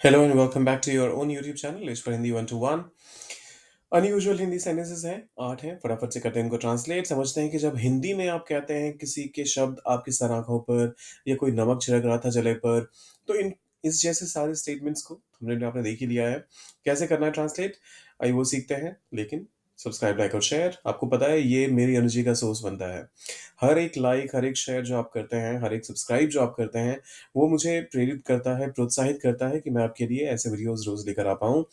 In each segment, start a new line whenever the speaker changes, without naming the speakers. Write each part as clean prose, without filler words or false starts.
Hello and welcome back to your own YouTube channel इस पर Hindi 1 to 1। Unusual Hindi sentences हैं, आर्ट हैं, फटाफट से करते हैं इनको ट्रांसलेट। समझते हैं कि जब हिंदी में आप कहते हैं किसी के शब्द आपकी सर आंखों पर, या कोई नमक छिड़क रहा था जले पर, तो इन इस जैसे सारे स्टेटमेंट्स को हमने आपने देख ही लिया है। कैसे करना है ट्रांसलेट, आइए वो सीखते हैं। लेकिन सब्सक्राइब, लाइक और शेयर, आपको पता है ये मेरी एनर्जी का सोर्स बनता है। हर एक लाइक, हर एक शेयर जो आप करते हैं, हर एक सब्सक्राइब जो आप करते हैं, वो मुझे प्रेरित करता है, प्रोत्साहित करता है कि मैं आपके लिए ऐसे वीडियोस रोज लेकर आ पाऊँ।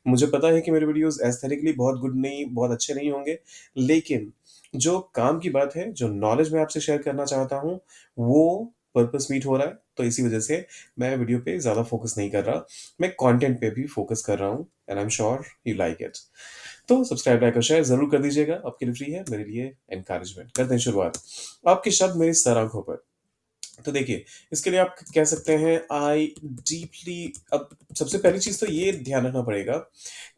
मुझे पता है कि मेरे वीडियोस एस्थेटिकली बहुत गुड नहीं, बहुत अच्छे नहीं होंगे, लेकिन जो काम की बात है, जो नॉलेज मैं आपसे शेयर करना चाहता हूँ, वो पर्पस मीट हो रहा है। तो इसी वजह से मैं वीडियो पे ज़्यादा फोकस नहीं कर रहा, मैं कंटेंट पे भी फोकस कर रहा हूँ, and I am sure you like it. तो सब्सक्राइब, लाइक और शेयर ज़रूर कर दीजिएगा, आपके लिए फ्री है, मेरे लिए एनकरेजमेंट। करते हैं शुरुआत। आपके शब्द मेरी सर आंखों पर। तो देखिए, इसके लिए आप कह सकते हैं आई डीपली। अब सबसे पहली चीज़ तो ये ध्यान रखना पड़ेगा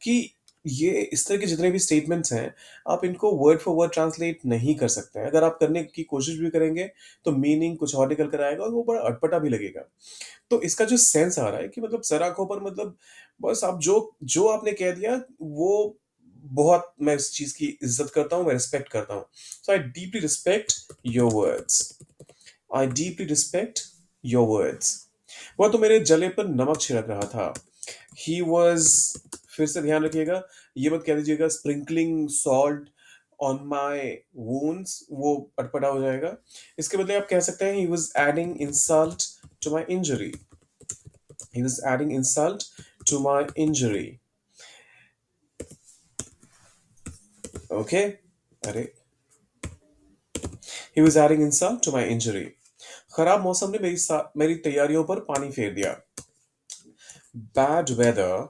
कि ये इस तरह के जितने भी स्टेटमेंट्स हैं, आप इनको वर्ड फॉर वर्ड ट्रांसलेट नहीं कर सकते हैं। अगर आप करने की कोशिश भी करेंगे, तो मीनिंग कुछ और निकल कर आएगा और वो बड़ा अटपटा भी लगेगा। तो इसका जो सेंस आ रहा है कि मतलब सर आँखों पर, मतलब बस आप जो जो आपने कह दिया, वो बहुत मैं इस चीज़ की इज़्ज़त करता हूँ, मैं रिस्पेक्ट करता हूँ। So I deeply respect your words. I deeply respect your words. वह तो मेरे जले पर नमक छिड़क रहा था। ही वॉज, फिर से ध्यान रखिएगा, ये मत कह दीजिएगा sprinkling salt on my wounds, वो अटपटा हो जाएगा। इसके बदले आप कह सकते हैं he was adding insult to my injury. He was adding insult to my injury. Okay. अरे, he was adding insult to my injury. खराब मौसम ने मेरी तैयारियों पर पानी फेर दिया। बैड वेदर,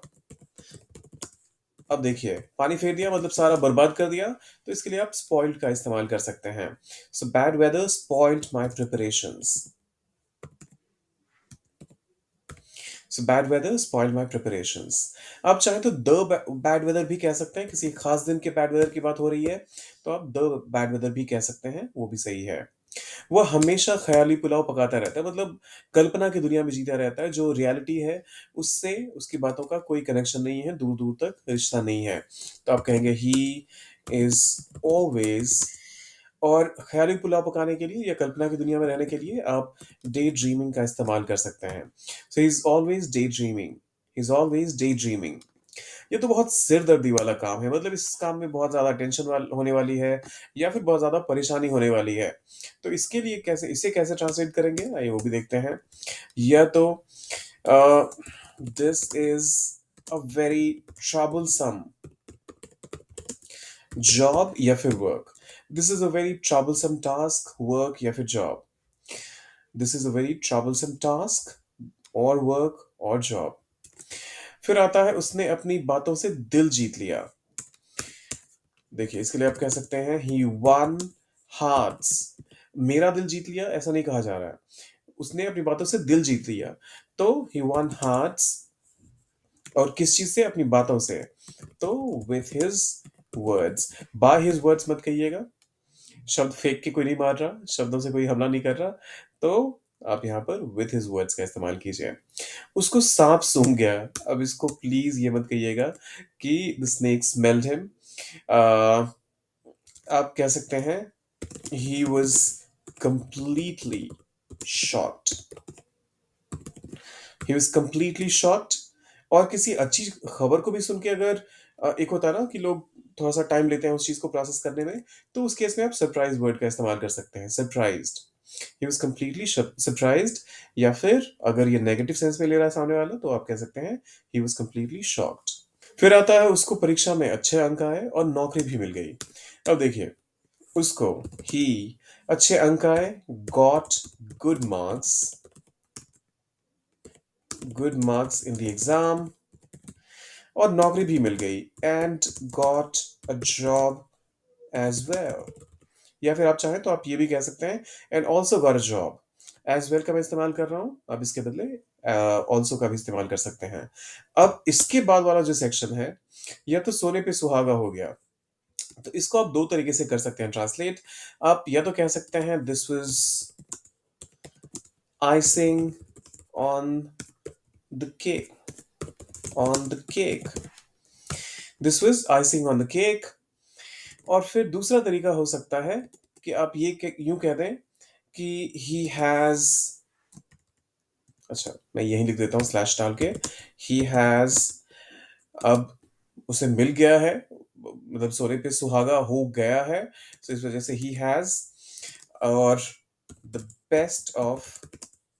अब देखिए, पानी फेर दिया मतलब सारा बर्बाद कर दिया। तो इसके लिए आप स्पॉइल्ड का इस्तेमाल कर सकते हैं। So bad weather spoiled my preparations. So bad weather spoiled my preparations. आप चाहे तो द बैड वेदर भी कह सकते हैं, किसी खास दिन के बैड वेदर की बात हो रही है, तो आप द बैड वेदर भी कह सकते हैं, वो भी सही है। वह हमेशा ख़याली पुलाव पकाता रहता है, मतलब कल्पना की दुनिया में जीता रहता है। जो रियलिटी है, उससे उसकी बातों का कोई कनेक्शन नहीं है, दूर-दूर तक रिश्ता नहीं है। तो आप कहेंगे ही इज़ ऑलवेज़। और ख़याली पुलाव पकाने के लिए या कल्पना की दुनिया में रहने के लिए आप डे ड्रीमिंग का इस्तेमाल कर सकते हैं। So he is always day dreaming, he is always day dreaming. ये तो बहुत सिरदर्दी वाला काम है, मतलब इस काम में बहुत ज़्यादा टेंशन होने वाली है, या फिर बहुत ज़्यादा परेशानी होने वाली है। तो इसके लिए कैसे, इसे कैसे ट्रांसलेट करेंगे, आइए वो भी देखते हैं। या तो this is a very troublesome job या फिर work. This is a very troublesome task, work या फिर job. This is a very troublesome task, और वर्क और जॉब। फिर आता है उसने अपनी बातों से दिल जीत लिया। देखिए, इसके लिए आप कह सकते हैं ही वन हार्ट्स। मेरा दिल जीत लिया ऐसा नहीं कहा जा रहा है, उसने अपनी बातों से दिल जीत लिया। तो ही वन हार्ट्स, और किस चीज से, अपनी बातों से। तो with his words. By his words मत कहिएगा, शब्द फेंक के कोई नहीं मार रहा, शब्दों से कोई हमला नहीं कर रहा। तो आप यहाँ पर विथ हिज वर्ड्स का इस्तेमाल कीजिए। उसको सांप सूंघ गया। अब इसको प्लीज ये मत कहिएगा कि द स्नेक स्मेल्ड हिम। आप कह सकते हैं he was completely shocked. He was completely shocked. और किसी अच्छी खबर को भी सुन के, अगर एक होता है ना कि लोग थोड़ा सा टाइम लेते हैं उस चीज को प्रोसेस करने में, तो उस केस में आप सरप्राइज वर्ड का इस्तेमाल कर सकते हैं, surprised. He was completely surprised. या फिर अगर ये नेगेटिव सेंस में ले रहा है सामने वाला, तो आप कह सकते हैं ही वॉज कंप्लीटली शॉक्ड। फिर आता है उसको परीक्षा में अच्छे अंक आए और नौकरी भी मिल गई। अब देखिए, उसको, ही, अच्छे अंक आए, got good marks, good marks in the exam, और नौकरी भी मिल गई, and got a job as well. या फिर आप चाहें तो आप ये भी कह सकते हैं and also got a job. As well का मैं इस्तेमाल कर रहा हूं, अब इसके बदले ऑल्सो का भी इस्तेमाल कर सकते हैं। अब इसके बाद वाला जो सेक्शन है, या तो सोने पे सुहागा हो गया। तो इसको आप दो तरीके से कर सकते हैं ट्रांसलेट। आप या तो कह सकते हैं this was icing on the cake. On the cake. This was icing on the cake. और फिर दूसरा तरीका हो सकता है कि आप यूं कह दें कि ही हैज, अच्छा मैं यही लिख देता हूँ स्लैश डाल के, ही हैज, अब उसे मिल गया है, मतलब सोने पे सुहागा हो गया है, तो इस वजह से ही हैज, और the best of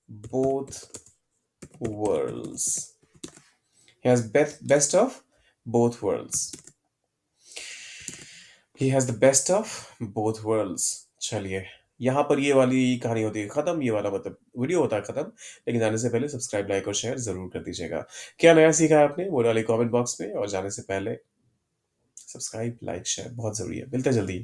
both worlds, he has best of both worlds, he has the best of both worlds। चलिए, यहाँ पर ये वाली कहानी होती है खत्म, ये वाला मतलब वीडियो होता है खत्म। लेकिन जाने से पहले सब्सक्राइब, लाइक और शेयर जरूर कर दीजिएगा। क्या नया सीखा है आपने वो वाले कमेंट बॉक्स में, और जाने से पहले सब्सक्राइब, लाइक, शेयर बहुत जरूरी है। मिलते हैं जल्दी।